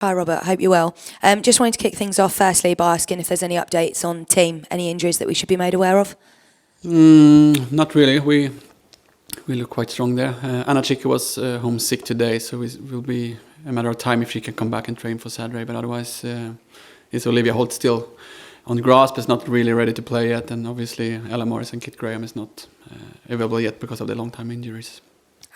Hi Robert, hope you're well. Just wanted to kick things off firstly by asking if there's any updates on team, any injuries that we should be made aware of? Not really. We look quite strong there. Anna Chicka was homesick today, so it will be a matter of time if she can come back and train for Saturday. But otherwise, it's Olivia Holt still on grass, but not really ready to play yet. And obviously, Ella Morris and Kit Graham is not available yet because of the long-time injuries.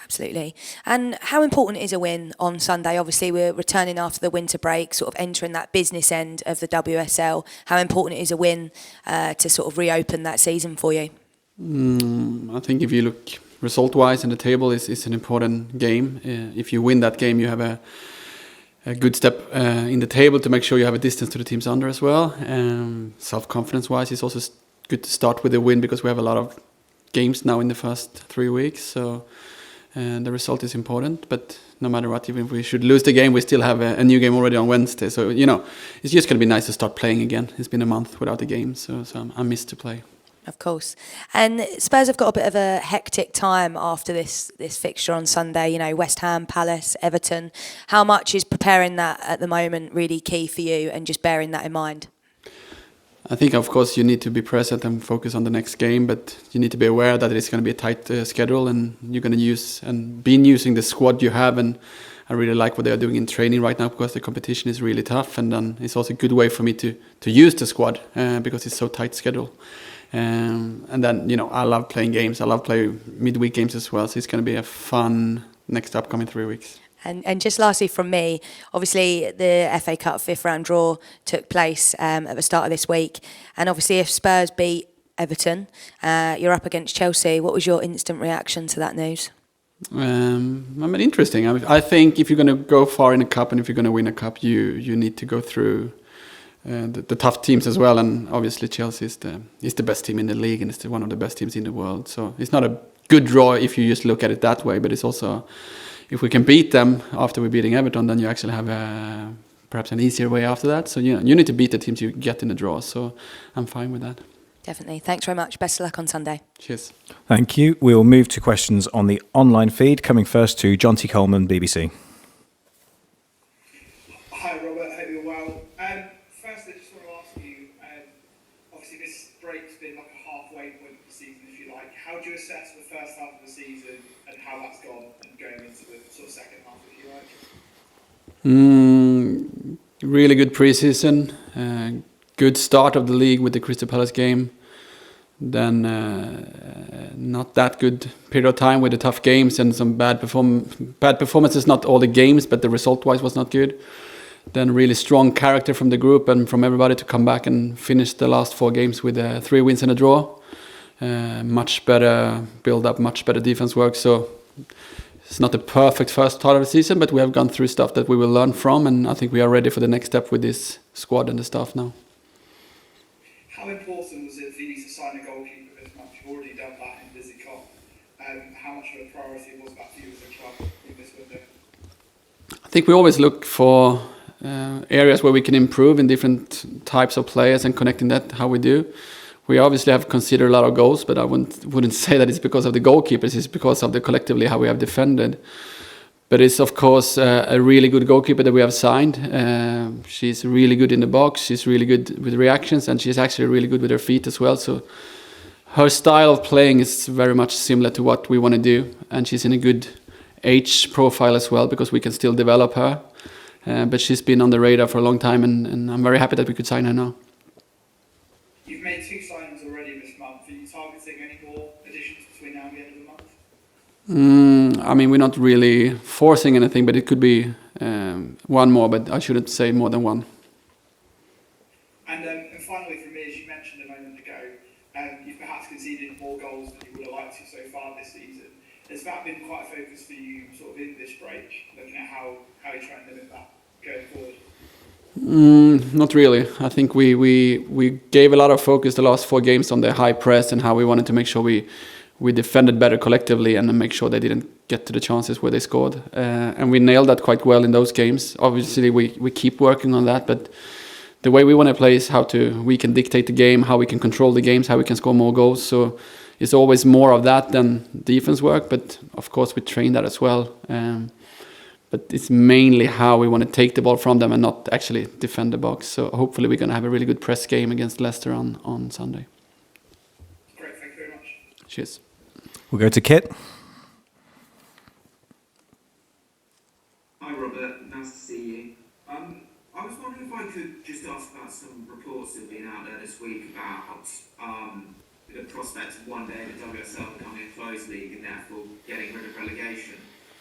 Absolutely. And how important is a win on Sunday? Obviously, we're returning after the winter break, sort of entering that business end of the WSL. How important is a win to sort of reopen that season for you? I think if you look result-wise in the table, it's an important game. If you win that game, you have a good step in the table to make sure you have a distance to the teams under as well. Self-confidence-wise, it's also good to start with a win because we have a lot of games now in the first 3 weeks. So the result is important, but no matter what, even if we should lose the game, we still have a new game already on Wednesday. So, it's just going to be nice to start playing again. It's been a month without a game, so I miss to play. Of course. And Spurs have got a bit of a hectic time after this fixture on Sunday, West Ham, Palace, Everton. How much is preparing that at the moment really key for you and just bearing that in mind? I think, of course, you need to be present and focus on the next game, but you need to be aware that it's going to be a tight schedule and you're going to using the squad you have. And I really like what they are doing in training right now because the competition is really tough. And then it's also a good way for me to use the squad because it's so tight schedule. And then, I love playing games. I love playing midweek games as well. So it's going to be a fun next upcoming 3 weeks. And just lastly from me, obviously the FA Cup 5th round draw took place at the start of this week. And obviously if Spurs beat Everton, you're up against Chelsea. What was your instant reaction to that news? Interesting. I think if you're going to go far in a cup and if you're going to win a cup, you need to go through the tough teams as well. And obviously Chelsea is the best team in the league and it's one of the best teams in the world. So it's not a good draw if you just look at it that way, but it's also... If we can beat them after we're beating Everton, then you actually have perhaps an easier way after that. So you need to beat the teams you get in the draw. So I'm fine with that. Definitely. Thanks very much. Best of luck on Sunday. Cheers. Thank you. We'll move to questions on the online feed. Coming first to John T. Coleman, BBC. Hi Robert, hope you're well. First, I just want to ask you, obviously this break's been like a halfway point of the season, if you like. How do you assess the first half of the season and how that's gone and going into the sort of second half, if you like? Really good preseason. Good start of the league with the Crystal Palace game. Then not that good period of time with the tough games and some bad performances. Not all the games, but the result-wise was not good. Then really strong character from the group and from everybody to come back and finish the last 4 games with 3 wins and a draw. Much better build-up, much better defense work. So it's not the perfect first start of the season, but we have gone through stuff that we will learn from, and I think we are ready for the next step with this squad and the staff now. How important was it for you to sign a goalkeeper this month? You've already done that in Lizzie Cobb. How much of a priority was that for you as a club in this window? I think we always look for areas where we can improve in different types of players and connecting that how we do. We obviously have considered a lot of goals, but I wouldn't say that it's because of the goalkeepers. It's because of the collectively how we have defended. But it's of course a really good goalkeeper that we have signed. She's really good in the box. She's really good with reactions, and she's actually really good with her feet as well. So her style of playing is very much similar to what we want to do, and she's in a good age profile as well because we can still develop her. But she's been on the radar for a long time, and I'm very happy that we could sign her now. You've made 2 signings already this month. Are you targeting any more additions between now and the end of the month? We're not really forcing anything, but it could be one more, but I shouldn't say more than one. And finally from me, as you mentioned a moment ago, you've perhaps conceded more goals than you would have liked to so far this season. Has that been quite a focus for you sort of in this break, looking at how you're trying to limit that going forward? Not really. I think we gave a lot of focus the last 4 games on the high press and how we wanted to make sure we defended better collectively and make sure they didn't get to the chances where they scored. And we nailed that quite well in those games. Obviously, we keep working on that, but the way we want to play is we can dictate the game, how we can control the games, how we can score more goals. So it's always more of that than defense work, but of course we train that as well. but it's mainly how we want to take the ball from them and not actually defend the box. So hopefully we're going to have a really good press game against Leicester on Sunday. Great, thank you very much. Cheers. We'll go to Kit. Hi Robert, nice to see you. I was wondering if I could just ask about some reports that have been out there this week about the prospect of one day the WSL becoming a closed league and therefore getting rid of relegation.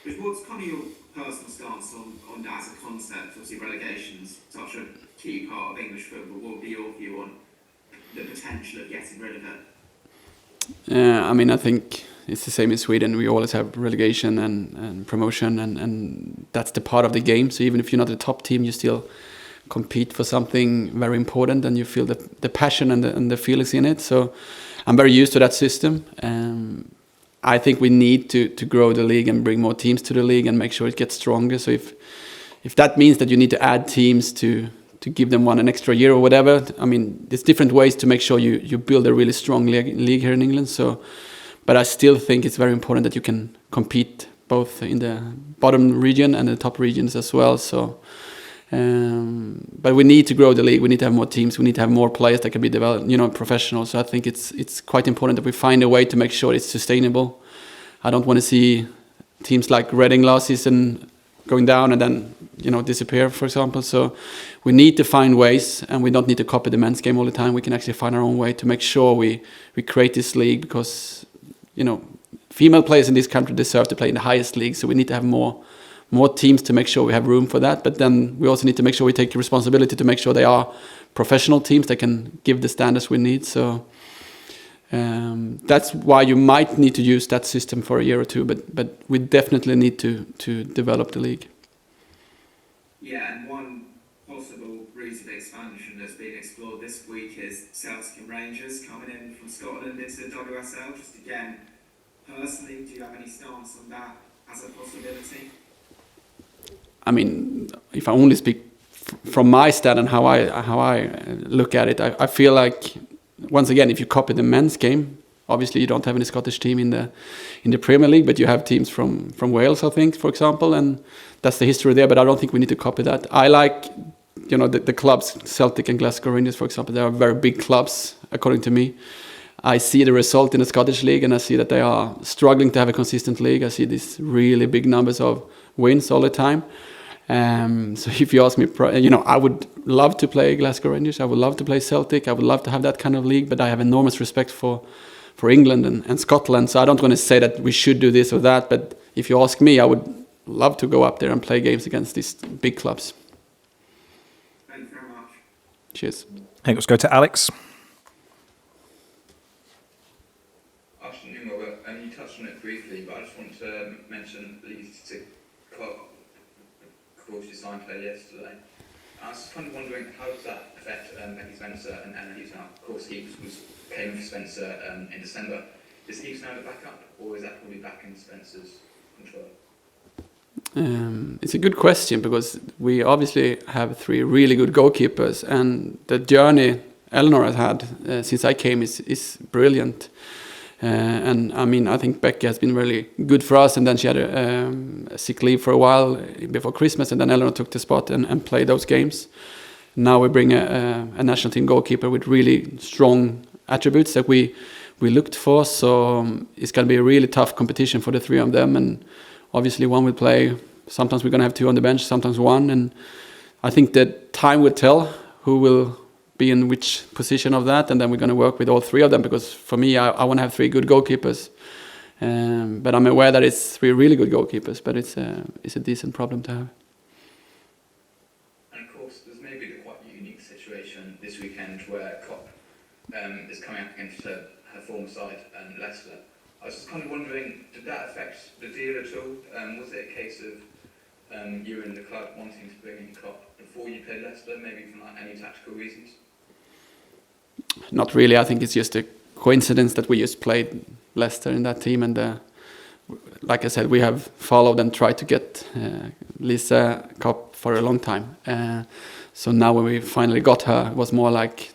But what's kind of your personal stance on that as a concept? Obviously relegation's such a key part of English football. What would be your view on the potential of getting rid of it? I mean, I think it's the same in Sweden. We always have relegation and promotion, and that's the part of the game. So even if you're not a top team, you still compete for something very important, and you feel the passion and the feelings in it. So I'm very used to that system. I think we need to grow the league and bring more teams to the league and make sure it gets stronger. So if that means that you need to add teams to give them an extra year or whatever, I mean, there's different ways to make sure you build a really strong league here in England. So, but I still think it's very important that you can compete both in the bottom region and the top regions as well. So, but we need to grow the league. We need to have more teams. We need to have more players that can be developed, professional. So I think it's quite important that we find a way to make sure it's sustainable. I don't want to see teams like Reading last season going down and then disappear, for example. So we need to find ways, and we don't need to copy the men's game all the time. We can actually find our own way to make sure we create this league, because female players in this country deserve to play in the highest league. So we need to have more teams to make sure we have room for that. But then we also need to make sure we take responsibility to make sure they are professional teams that can give the standards we need. So that's why you might need to use that system for a year or two. But we definitely need to develop the league. Yeah, and one possible route of expansion that's being explored this week is Celtic and Rangers coming in from Scotland into WSL. Just again, personally, do you have any stance on that as a possibility? I mean, if I only speak from my stand and how I look at it, I feel like, once again, if you copy the men's game, obviously you don't have any Scottish team in the Premier League, but you have teams from Wales, I think, for example, and that's the history there. But I don't think we need to copy that. I like, the clubs, Celtic and Glasgow Rangers, for example. They are very big clubs, according to me. I see the result in the Scottish League, and I see that they are struggling to have a consistent league. I see these really big numbers of wins all the time. So if you ask me, I would love to play Glasgow Rangers. I would love to play Celtic. I would love to have that kind of league. But I have enormous respect for England and Scotland. So I don't want to say that we should do this or that. But if you ask me, I would love to go up there and play games against these big clubs. Thank you very much. Cheers. Hey, let's go to Alex. Afternoon, Robert. You touched on it briefly, but I just want to mention Leeds to Clark. Of course, you signed her yesterday. I was kind of wondering, how does that affect Becky Spencer and Anna Hughes now? Of course, Hughes came for Spencer in December. Is Hughes now the backup, or is that probably back in Spencer's control? It's a good question, because we obviously have 3 really good goalkeepers, and the journey Eleanor has had since I came is brilliant. And I mean, I think Becky has been really good for us, and then she had a sick leave for a while before Christmas, and then Eleanor took the spot and played those games. Now we bring a national team goalkeeper with really strong attributes that we looked for, so it's going to be a really tough competition for the 3 of them, and obviously one will play. Sometimes we're going to have 2 on the bench, sometimes 1, and I think that time will tell who will be in which position of that, and then we're going to work with all 3 of them, because for me, I want to have 3 good goalkeepers, but I'm aware that it's 3 really good goalkeepers, but it's a decent problem to have. And of course, there's maybe the quite unique situation this weekend where Kopp is coming up against her former side, Leicester. I was just kind of wondering, did that affect the deal at all? Was it a case of you and the club wanting to bring in Kopp before you played Leicester, maybe for any tactical reasons? Not really. I think it's just a coincidence that we just played Leicester in that team, and like I said, we have followed and tried to get Lisa Kopp for a long time. So now when we finally got her, it was more like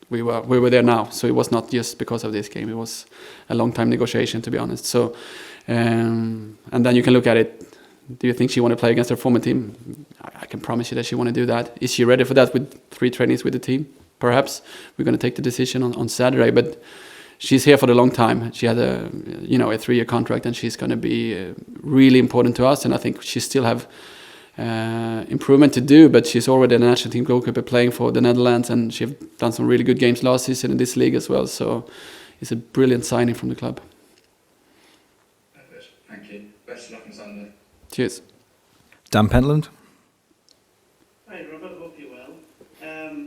we were there now. So it was not just because of this game. It was a long time negotiation, to be honest. So and then you can look at it Do you think she want to play against her former team? I can promise you that she want to do that. Is she ready for that with 3 trainings with the team? Perhaps we're going to take the decision on Saturday, but she's here for the long time. She had a 3-year contract, and she's going to be really important to us. And I think she still have improvement to do, but she's already a national team goalkeeper playing for the Netherlands, and she's done some really good games last season in this league as well. So it's a brilliant signing from the club. Perfect. Thank you. Best of luck on Sunday. Cheers. Dan Pentland. Hi Robert, hope you're well.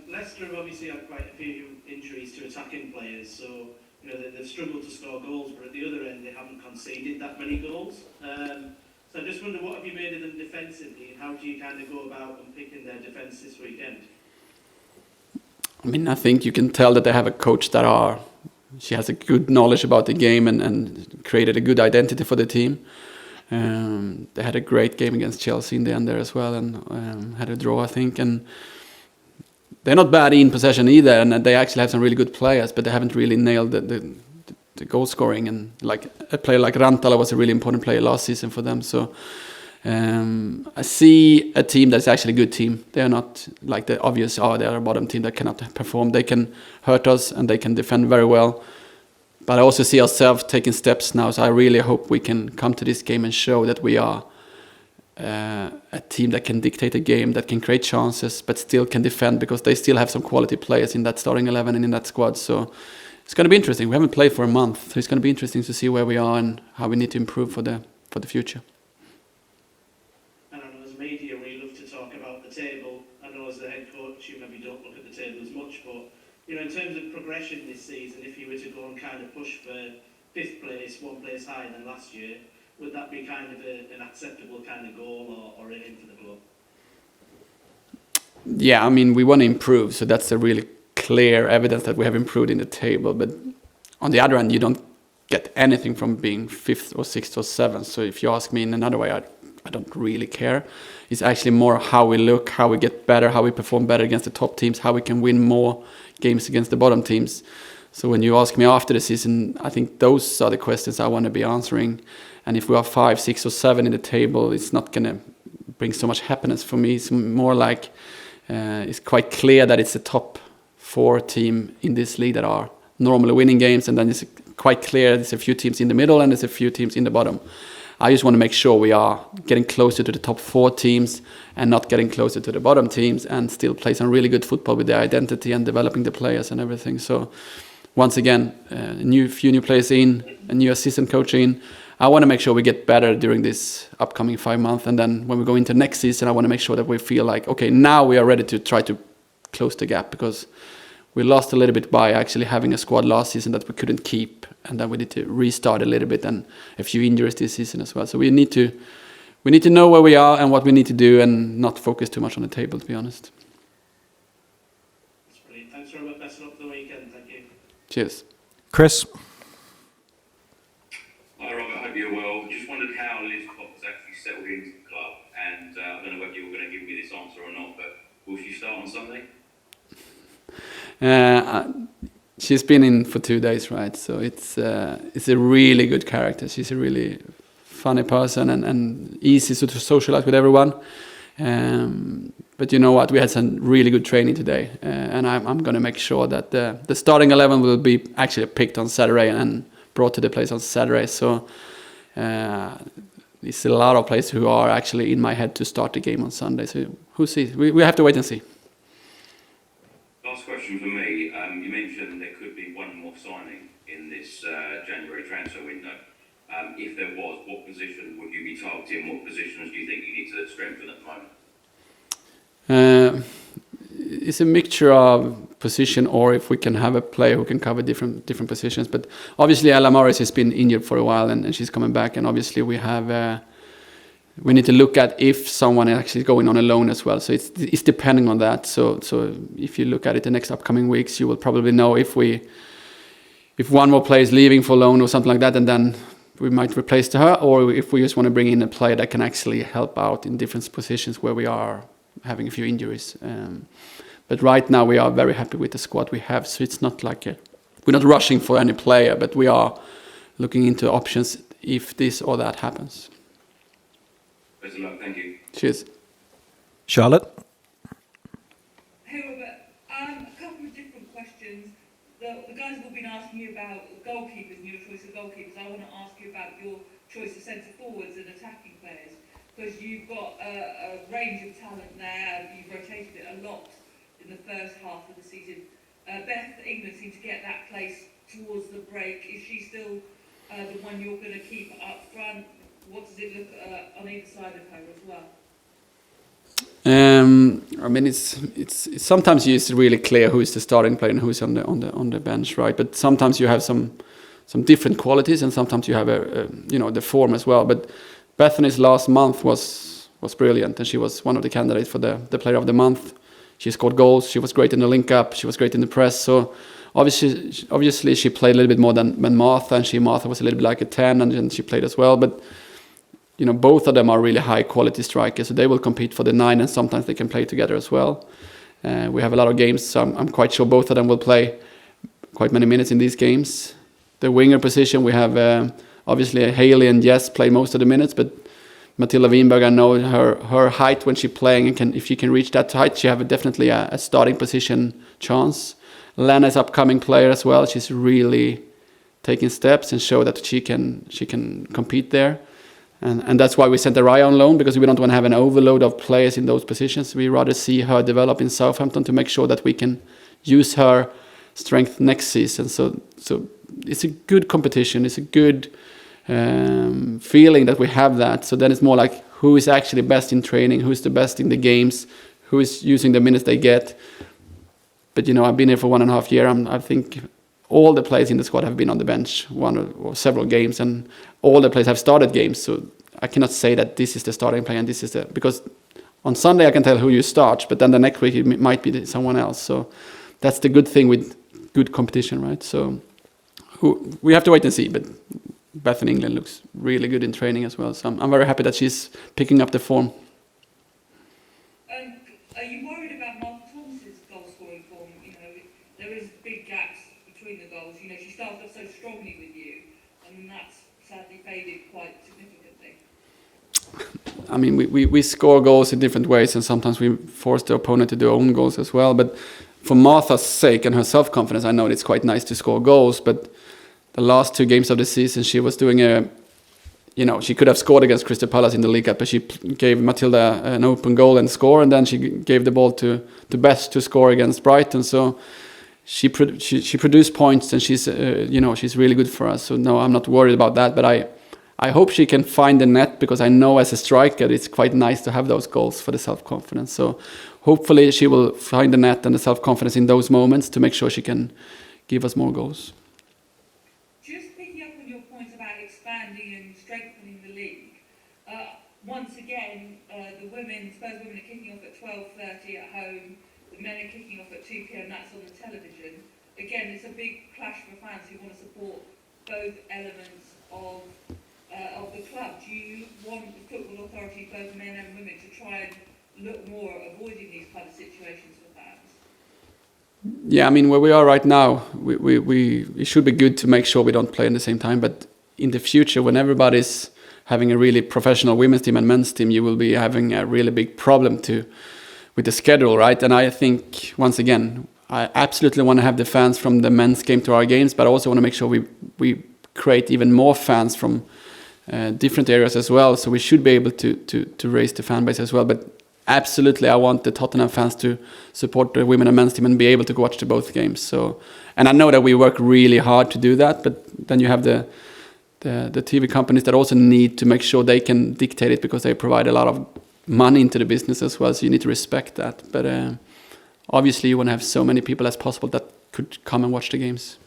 Leicester have obviously had quite a few injuries to attacking players, so they've struggled to score goals, but at the other end they haven't conceded that many goals. So I just wonder, what have you made of them defensively, and how do you kind of go about unpicking their defence this weekend? I mean, I think you can tell that they have a coach she has a good knowledge about the game and created a good identity for the team. They had a great game against Chelsea in the end there as well, and had a draw, I think. And they're not bad in possession either, and they actually have some really good players, but they haven't really nailed the goal scoring. And like a player like Rantala was a really important player last season for them. So I see a team that's actually a good team. They are not like the obvious, they're a bottom team that cannot perform. They can hurt us and they can defend very well. But I also see ourselves taking steps now, so I really hope we can come to this game and show that we are a team that can dictate a game, that can create chances, but still can defend, because they still have some quality players in that starting 11 and in that squad. So it's going to be interesting. We haven't played for a month, so it's going to be interesting to see where we are and how we need to improve for the future. I don't know, as media we love to talk about the table. I know as the head coach you maybe don't look at the table as much, but in terms of progression this season, if you were to go and kind of push for 5th place, 1 place higher than last year, would that be kind of an acceptable kind of goal or an aim for the club? Yeah, I mean, we want to improve, so that's a really clear evidence that we have improved in the table. But on the other hand, you don't get anything from being 5th or 6th or 7th. So if you ask me in another way, I don't really care. It's actually more how we look, how we get better, how we perform better against the top teams, how we can win more games against the bottom teams. So when you ask me after the season, I think those are the questions I want to be answering. And if we are 5, 6 or 7 in the table, it's not going to bring so much happiness for me. It's more like it's quite clear that it's the top 4 team in this league that are normally winning games, and then it's quite clear there's a few teams in the middle and there's a few teams in the bottom. I just want to make sure we are getting closer to the top 4 teams and not getting closer to the bottom teams, and still play some really good football with their identity and developing the players and everything. So once again, few new players in, a new assistant coach in. I want to make sure we get better during this upcoming 5 months, and then when we go into next season, I want to make sure that we feel like, okay, now we are ready to try to close the gap, because we lost a little bit by actually having a squad last season that we couldn't keep, and then we need to restart a little bit, and a few injuries this season as well. So we need to know where we are and what we need to do, and not focus too much on the table, to be honest. That's brilliant. Thanks very much. Best of luck for the weekend. Thank you. Cheers. Chris. Hi Robert, I hope you're well. Just wondered how Liz Cox actually settled into the club, and I don't know whether you were going to give me this answer or not, but will she start on Sunday? She's been in for 2 days, right? So it's a really good character. She's a really funny person and easy to socialize with everyone. But you know what? We had some really good training today, and I'm going to make sure that the starting 11 will be actually picked on Saturday and brought to the place on Saturday. So there's a lot of players who are actually in my head to start the game on Sunday. So who sees? We have to wait and see. Last question for me. You mentioned there could be one more signing in this January transfer window. If there was, what position would you be targeting? What positions do you think you need to strengthen at the moment? It's a mixture of position, or if we can have a player who can cover different positions. But obviously Ella Morris has been injured for a while, and she's coming back. And obviously we need to look at if someone is actually going on a loan as well. So it's depending on that. So if you look at it the next upcoming weeks, you will probably know if one more player is leaving for loan or something like that, and then we might replace her, or if we just want to bring in a player that can actually help out in different positions where we are having a few injuries. But right now we are very happy with the squad we have. So it's not like we're not rushing for any player, but we are looking into options if this or that happens. Best of luck. Thank you. Cheers. Charlotte? Hey Robert, a couple of different questions. The guys have all been asking you about goalkeepers and your choice of goalkeepers. I want to ask you about your choice of centre forwards and attacking players, because you've got a range of talent there. You've rotated it a lot in the first half of the season. Beth England seemed to get that place towards the break. Is she still the one you're going to keep up front? What does it look on either side of her as well? I mean, it's sometimes it's really clear who is the starting player and who's on the bench, right? But sometimes you have some different qualities, and sometimes you have the form as well. But Bethany's last month was brilliant, and she was one of the candidates for the player of the month. She scored goals. She was great in the link up. She was great in the press. So obviously she played a little bit more than Martha, and Martha was a little bit like a 10, and she played as well. But both of them are really high quality strikers, so they will compete for the 9, and sometimes they can play together as well. We have a lot of games, so I'm quite sure both of them will play quite many minutes in these games. The winger position, we have obviously Haley and Jess play most of the minutes, but Matilda Wienberg, I know her height when she's playing, and if she can reach that height, she have definitely a starting position chance. Lena is upcoming player as well. She's really taking steps and show that she can compete there. And that's why we sent Araya on loan, because we don't want to have an overload of players in those positions. We rather see her develop in Southampton to make sure that we can use her strength next season. So it's a good competition. It's a good feeling that we have that. So then it's more like who is actually best in training, who is the best in the games, who is using the minutes they get. But I've been here for 1.5 years. I think all the players in the squad have been on the bench one or several games, and all the players have started games. So I cannot say that this is the starting player and this is because on Sunday I can tell who you start, but then the next week it might be someone else. So that's the good thing with good competition, right? So we have to wait and see. But Beth in England looks really good in training as well. So I'm very happy that she's picking up the form. Are you worried about Martha Thomas's goal scoring form? There is big gaps between the goals. She started off so strongly with you, and that's sadly faded quite significantly. I mean, we score goals in different ways, and sometimes we force the opponent to do own goals as well. But for Martha's sake and her self-confidence, I know it's quite nice to score goals, but the last 2 games of the season, she was doing she could have scored against Crystal Palace in the League Cup, but she gave Matilda an open goal and score, and then she gave the ball to Beth to score against Brighton. So she produced points, and she's really good for us. So no, I'm not worried about that. But I hope she can find the net, because I know as a striker it's quite nice to have those goals for the self-confidence. So hopefully she will find the net and the self-confidence in those moments to make sure she can give us more goals. Just picking up on your point about expanding and strengthening the league, once again, the Spurs Women are kicking off at 12:30 at home. The men are kicking off at 2 p.m. That's on the television. Again, it's a big clash for fans who want to support both elements of the club. Do you want the football authority, both men and women, to try and look more at avoiding these kind of situations for fans? Yeah, I mean, where we are right now, it should be good to make sure we don't play at the same time. But in the future, when everybody's having a really professional women's team and men's team, you will be having a really big problem with the schedule, right? And I think, once again, I absolutely want to have the fans from the men's game to our games, but I also want to make sure we create even more fans from different areas as well. So we should be able to raise the fan base as well. But absolutely, I want the Tottenham fans to support the women and men's team and be able to watch both games. So, and I know that we work really hard to do that, but then you have the TV companies that also need to make sure they can dictate it, because they provide a lot of money into the business as well. So you need to respect that. But obviously, you want to have so many people as possible that could come and watch the games.